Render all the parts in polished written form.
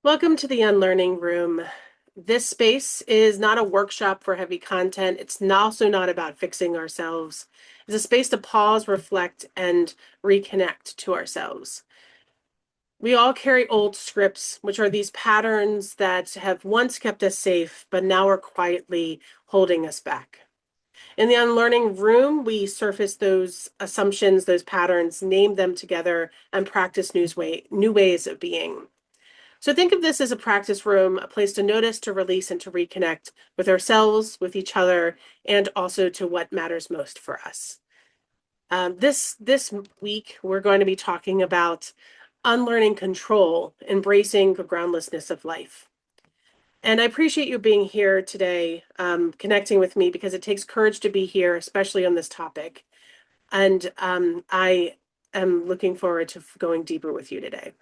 Welcome to the Unlearning Room. This space is not a workshop for heavy content. It's also not about fixing ourselves. It's a space to pause, reflect, and reconnect to ourselves. We all carry old scripts, which are these patterns that have once kept us safe, but now are quietly holding us back. In the Unlearning Room, we surface those assumptions, those patterns, name them together, and practice new ways of being. So think of this as a practice room, a place to notice, to release, and to reconnect with ourselves, with each other, and also to what matters most for us. This week, we're going to be talking about unlearning control, embracing the groundlessness of life. And I appreciate you being here today, connecting with me, because it takes courage to be here, especially on this topic. And I am looking forward to going deeper with you today.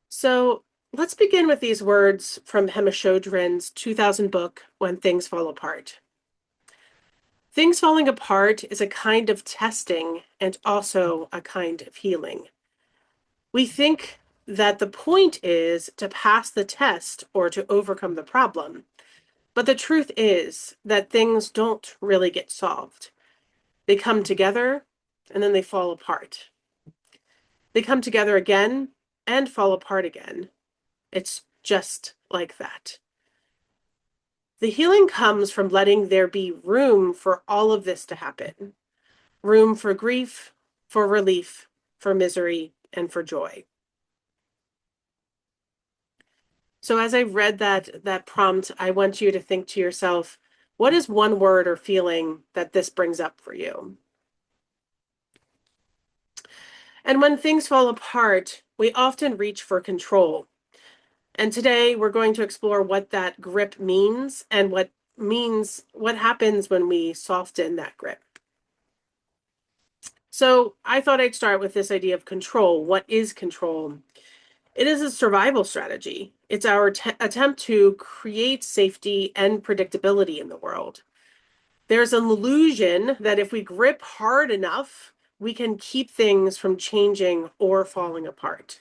So let's begin with these words from Pema Chodron's 2000 book, When Things Fall Apart. Things falling apart is a kind of testing and also a kind of healing. We think that the point is to pass the test or to overcome the problem. But the truth is that things don't really get solved. They come together and then they fall apart. They come together again and fall apart again. It's just like that. The healing comes from letting there be room for all of this to happen. Room for grief, for relief, for misery, and for joy. So as I read that prompt, I want you to think to yourself, what is one word or feeling that this brings up for you? And when things fall apart, we often reach for control. And today we're going to explore what that grip means and what happens when we soften that grip. So I thought I'd start with this idea of control. What is control? It is a survival strategy. It's our attempt to create safety and predictability in the world. There's an illusion that if we grip hard enough, we can keep things from changing or falling apart.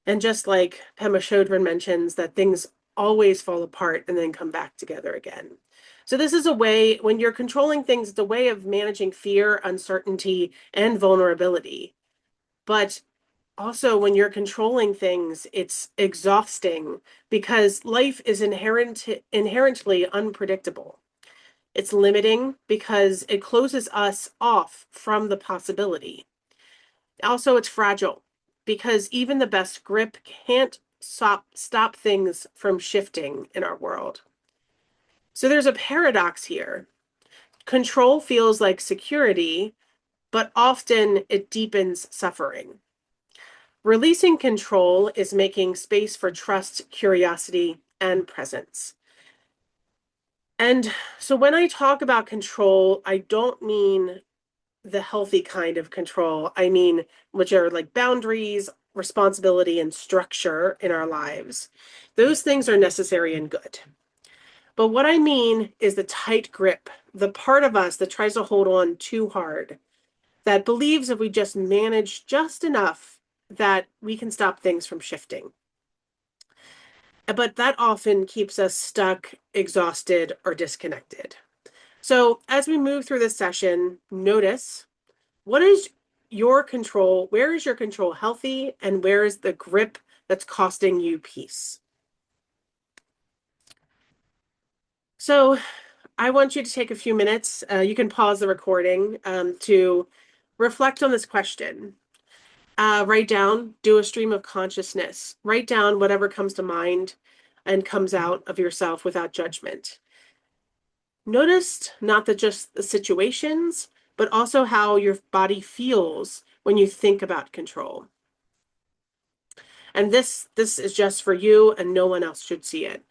And just like Pema Chodron mentions, that things always fall apart and then come back together again. So this is a way, when you're controlling things, it's a way of managing fear, uncertainty, and vulnerability. But also when you're controlling things, it's exhausting because life is inherently unpredictable. It's limiting because it closes us off from the possibility. Also, it's fragile because even the best grip can't stop things from shifting in our world. So there's a paradox here. Control feels like security, but often it deepens suffering. Releasing control is making space for trust, curiosity, and presence. And so when I talk about control, I don't mean the healthy kind of control. I mean, which are like boundaries, responsibility, and structure in our lives. Those things are necessary and good. But what I mean is the tight grip, the part of us that tries to hold on too hard, that believes if we just manage just enough, that we can stop things from shifting. But that often keeps us stuck, exhausted, or disconnected. So as we move through this session, notice what is your control? Where is your control healthy? And where is the grip that's costing you peace? So I want you to take a few minutes. You can pause the recording to reflect on this question. Write down, do a stream of consciousness. Write down whatever comes to mind and comes out of yourself without judgment. Notice not just the situations, but also how your body feels when you think about control. And this is just for you and no one else should see it.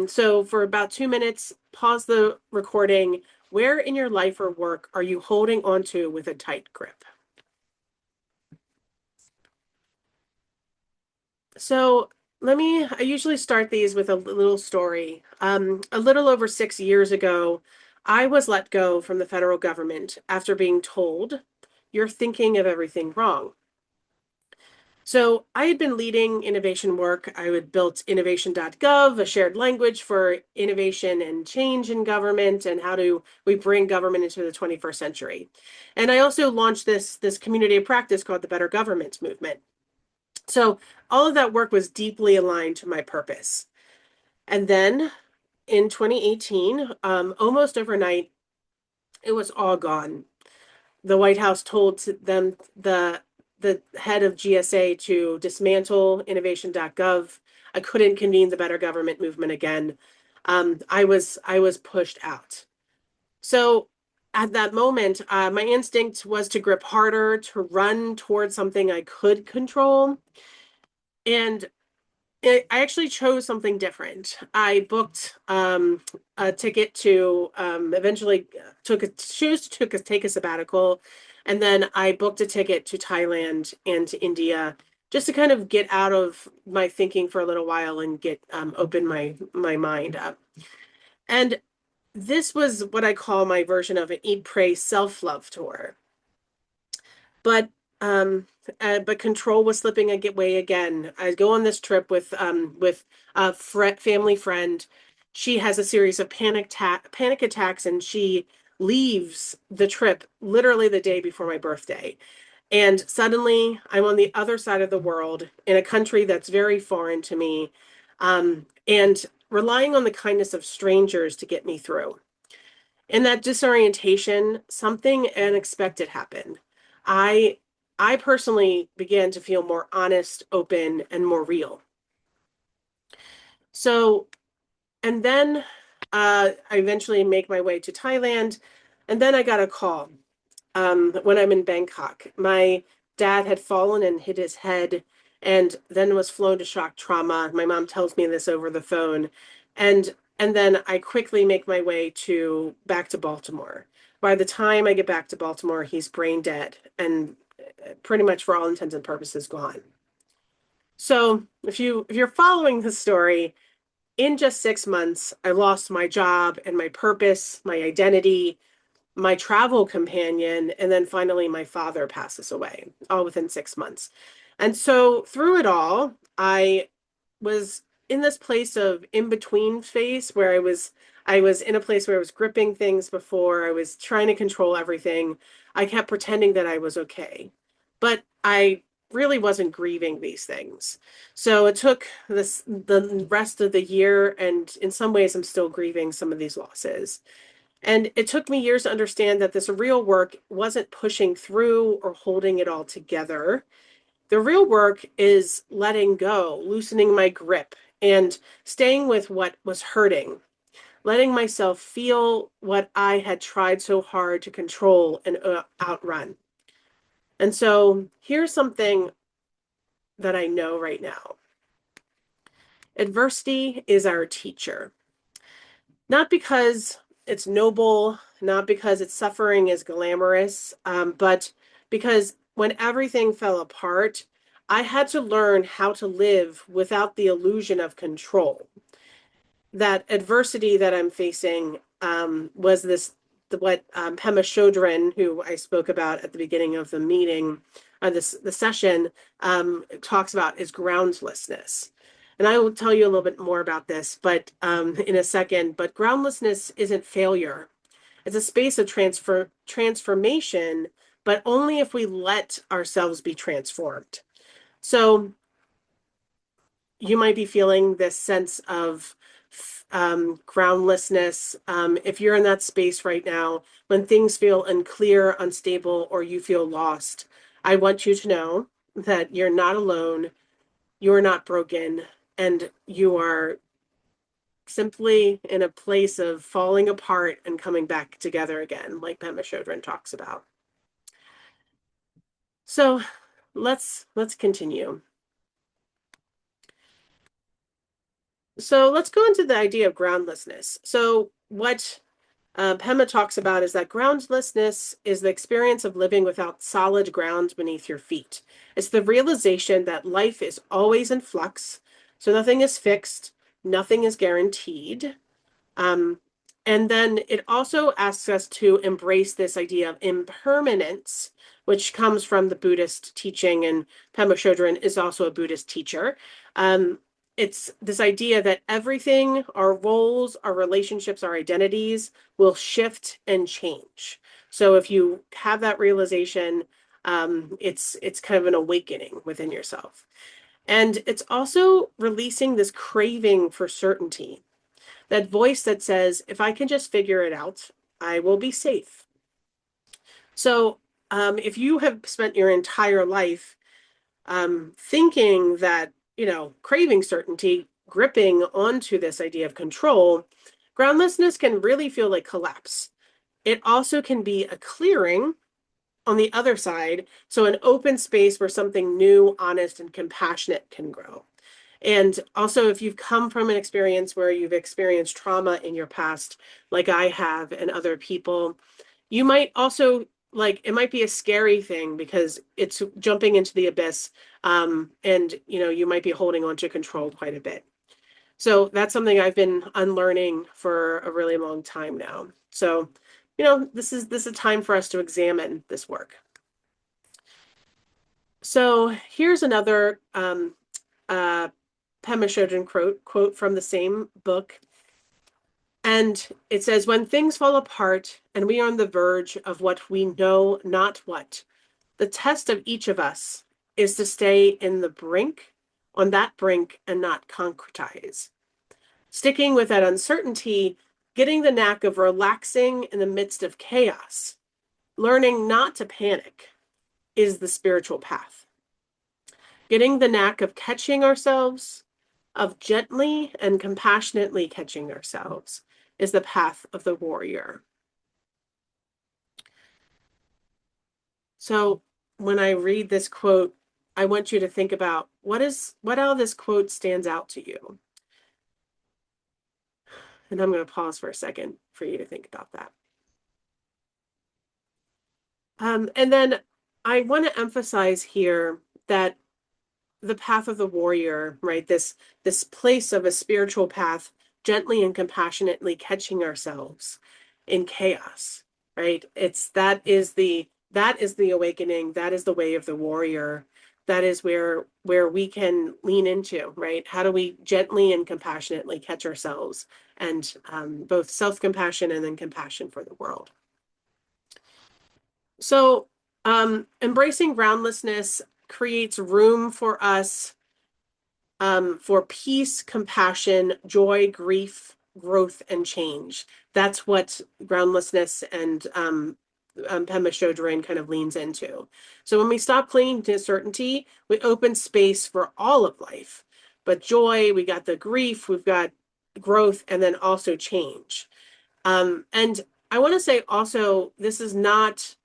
So for about 2 minutes, pause the recording. Where in your life or work are you holding onto with a tight grip? So I usually start these with a little story. A little over 6 years ago, I was let go from the federal government after being told, you're thinking of everything wrong. So I had been leading innovation work. I had built innovation.gov, a shared language for innovation and change in government, and how do we bring government into the 21st century. And I also launched this community of practice called the Better Government Movement. So all of that work was deeply aligned to my purpose. And then in 2018, almost overnight, it was all gone. The White House told them, the head of GSA, to dismantle innovation.gov. I couldn't convene the Better Government Movement again. I was pushed out. So at that moment, my instinct was to grip harder, to run towards something I could control. And I actually chose something different. I booked a ticket to eventually take a sabbatical, and then I booked a ticket to Thailand and to India just to kind of get out of my thinking for a little while and get open my mind up. And this was what I call my version of an eat, pray, self-love tour. But um but control was slipping away again. I go on this trip with a family friend. She has a series of panic attacks, and she leaves the trip literally the day before my birthday. And suddenly I'm on the other side of the world in a country that's very foreign to me, and relying on the kindness of strangers to get me through. In that disorientation, something unexpected happened. I I personally began to feel more honest, open, and more real. So, and then I eventually make my way to Thailand, and then I got a call when I'm in Bangkok. My dad had fallen and hit his head, and then was flown to shock trauma. My mom tells me this over the phone, and then I quickly make my way to back to Baltimore. By the time I get back to Baltimore, he's brain dead and pretty much for all intents and purposes gone. So if you're following the story, in just 6 months, I lost my job and my purpose, my identity, my travel companion, and then finally my father passes away, all within 6 months. And so through it all, I was in this place of in between phase where I was in a place where I was gripping things before. I was trying to control everything. I kept pretending that I was okay, but I really wasn't grieving these things. So it took the rest of the year, and in some ways I'm still grieving some of these losses. And it took me years to understand that this real work wasn't pushing through or holding it all together. The real work is letting go, loosening my grip, and staying with what was hurting, letting myself feel what I had tried so hard to control and outrun. And so here's something that I know right now: adversity is our teacher. Not because it's noble, not because its suffering is glamorous, but because when everything fell apart, I had to learn how to live without the illusion of control. That adversity that I'm facing was what Pema Chodron, who I spoke about at the beginning of the meeting, the session, talks about, is groundlessness. And I will tell you a little bit more about this, but in a second. But groundlessness isn't failure. It's a space of transformation, but only if we let ourselves be transformed. So you might be feeling this sense of groundlessness. If you're in that space right now, when things feel unclear, unstable, or you feel lost, I want you to know that you're not alone, you are not broken, and you are simply in a place of falling apart and coming back together again, like Pema Chodron talks about. So let's continue. So let's go into the idea of groundlessness. So what Pema talks about is that groundlessness is the experience of living without solid ground beneath your feet. It's the realization that life is always in flux, so nothing is fixed, nothing is guaranteed. Um, and then it also asks us to embrace this idea of impermanence which comes from the Buddhist teaching, and Pema Chodron is also a Buddhist teacher. It's this idea that everything, our roles, our relationships, our identities will shift and change. So if you have that realization, it's kind of an awakening within yourself. And it's also releasing this craving for certainty, that voice that says, if I can just figure it out, I will be safe. So if you have spent your entire life thinking that, craving certainty, gripping onto this idea of control, groundlessness can really feel like collapse. It also can be a clearing on the other side, so an open space where something new, honest, and compassionate can grow. And also, if you've come from an experience where you've experienced trauma in your past, like I have and other people, you might also it might be a scary thing because it's jumping into the abyss, and you might be holding on to control quite a bit. So that's something I've been unlearning for a really long time now. So, this is a time for us to examine this work. So here's another Pema Chodron quote from the same book. And it says, when things fall apart and we are on the verge of what we know not what, the test of each of us is to stay in the brink, on that brink, and not concretize. Sticking with that uncertainty, getting the knack of relaxing in the midst of chaos, learning not to panic is the spiritual path. Getting the knack of catching ourselves, of gently and compassionately catching ourselves, is the path of the warrior. So when I read this quote, I want you to think about what how this quote stands out to you. And I'm going to pause for a second for you to think about that. And then I want to emphasize here that the path of the warrior, right? This place of a spiritual path, gently and compassionately catching ourselves in chaos, right? That is the awakening. That is the way of the warrior. That is where we can lean into, right? How do we gently and compassionately catch ourselves, and both self-compassion and then compassion for the world. So embracing groundlessness creates room for us for peace, compassion, joy, grief, growth, and change. That's what groundlessness and Pema Chodron kind of leans into. So when we stop clinging to certainty, we open space for all of life. But joy, we got the grief, we've got growth, and then also change. And I want to say also, this does not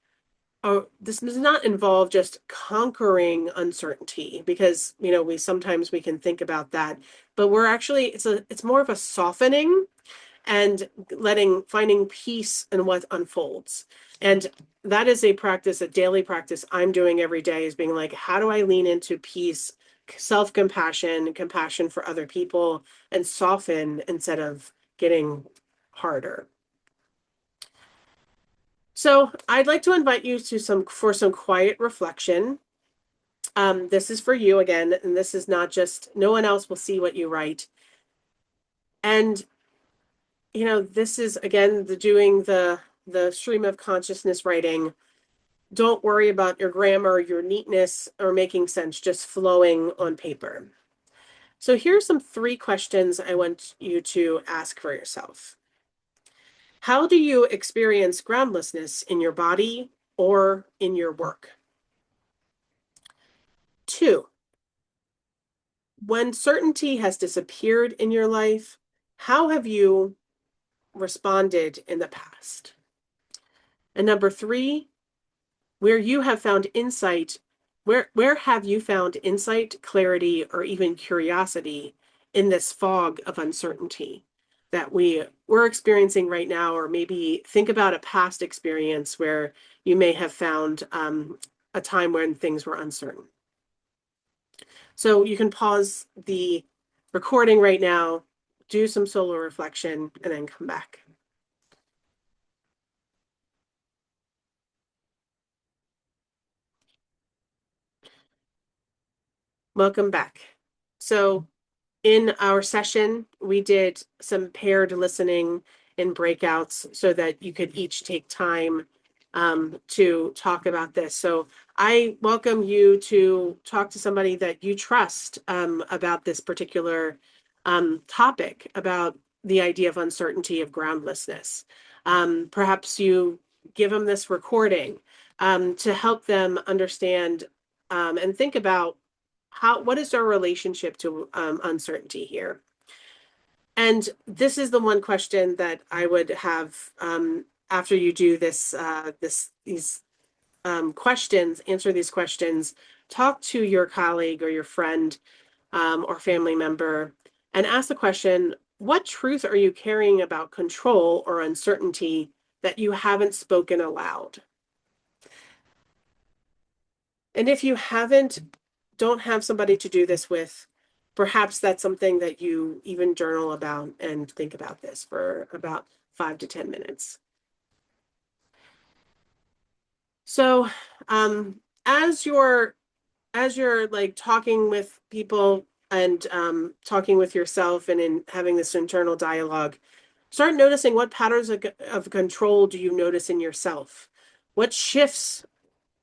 involve just conquering uncertainty, because we can think about that, but we're actually it's more of a softening and finding peace in what unfolds. And that is a daily practice I'm doing every day, is being like, how do I lean into peace, self-compassion, compassion for other people, and soften instead of getting harder. So I'd like to invite you to some quiet reflection. This is for you again, and this is not just, no one else will see what you write. And, this is, again, doing the stream of consciousness writing. Don't worry about your grammar, your neatness, or making sense, just flowing on paper. So here's some 3 questions I want you to ask for yourself. How do you experience groundlessness in your body or in your work? 2, when certainty has disappeared in your life, how have you responded in the past? And number 3, where you have found insight, where have you found insight, clarity, or even curiosity in this fog of uncertainty that we're experiencing right now? Or maybe think about a past experience where you may have found a time when things were uncertain. So you can pause the recording right now, do some solo reflection, and then come back. Welcome back. So in our session, we did some paired listening in breakouts so that you could each take time to talk about this. So I welcome you to talk to somebody that you trust about this particular topic, about the idea of uncertainty, of groundlessness. Perhaps you give them this recording to help them understand and think about what is our relationship to uncertainty here. And this is the one question that I would have after you do this, these questions, answer these questions, talk to your colleague or your friend or family member and ask the question, what truth are you carrying about control or uncertainty that you haven't spoken aloud? And if you don't have somebody to do this with, perhaps that's something that you even journal about and think about this for about 5 to 10 minutes. So, as you're like talking with people and talking with yourself and in having this internal dialogue, start noticing what patterns of control do you notice in yourself? What shifts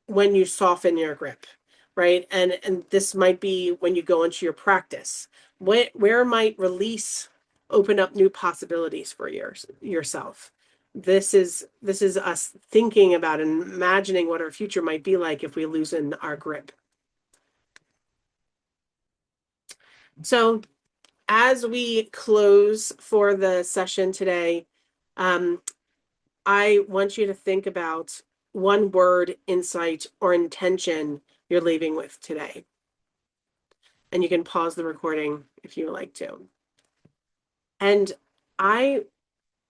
when you soften your grip, right? And this might be when you go into your practice. Where might release open up new possibilities for yourself? This is us thinking about and imagining what our future might be like if we loosen our grip. So as we close for the session today, I want you to think about one word, insight, or intention you're leaving with today. And you can pause the recording if you would like to. And I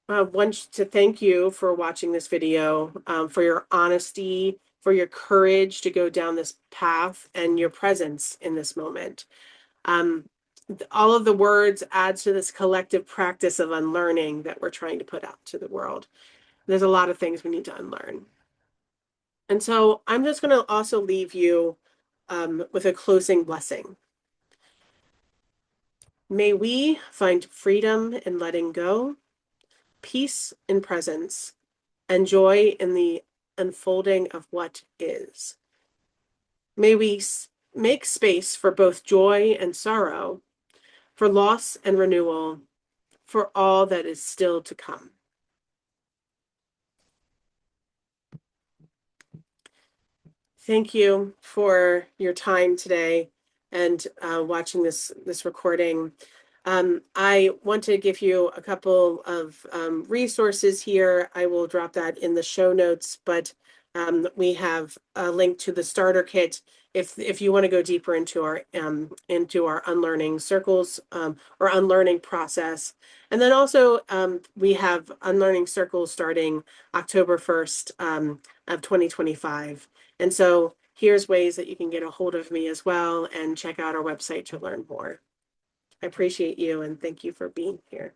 want to thank you for watching this video, for your honesty, for your courage to go down this path, and your presence in this moment. All of the words add to this collective practice of unlearning that we're trying to put out to the world. There's a lot of things we need to unlearn. And so I'm just going to also leave you with a closing blessing. May we find freedom in letting go, peace in presence, and joy in the unfolding of what is. May we make space for both joy and sorrow, for loss and renewal, for all that is still to come. Thank you for your time today and watching this recording. I want to give you a couple of resources here. I will drop that in the show notes, but we have a link to the starter kit if you want to go deeper into our unlearning circles or unlearning process. And then also we have unlearning circles starting October 1st of 2025. And so here's ways that you can get a hold of me as well and check out our website to learn more. I appreciate you and thank you for being here.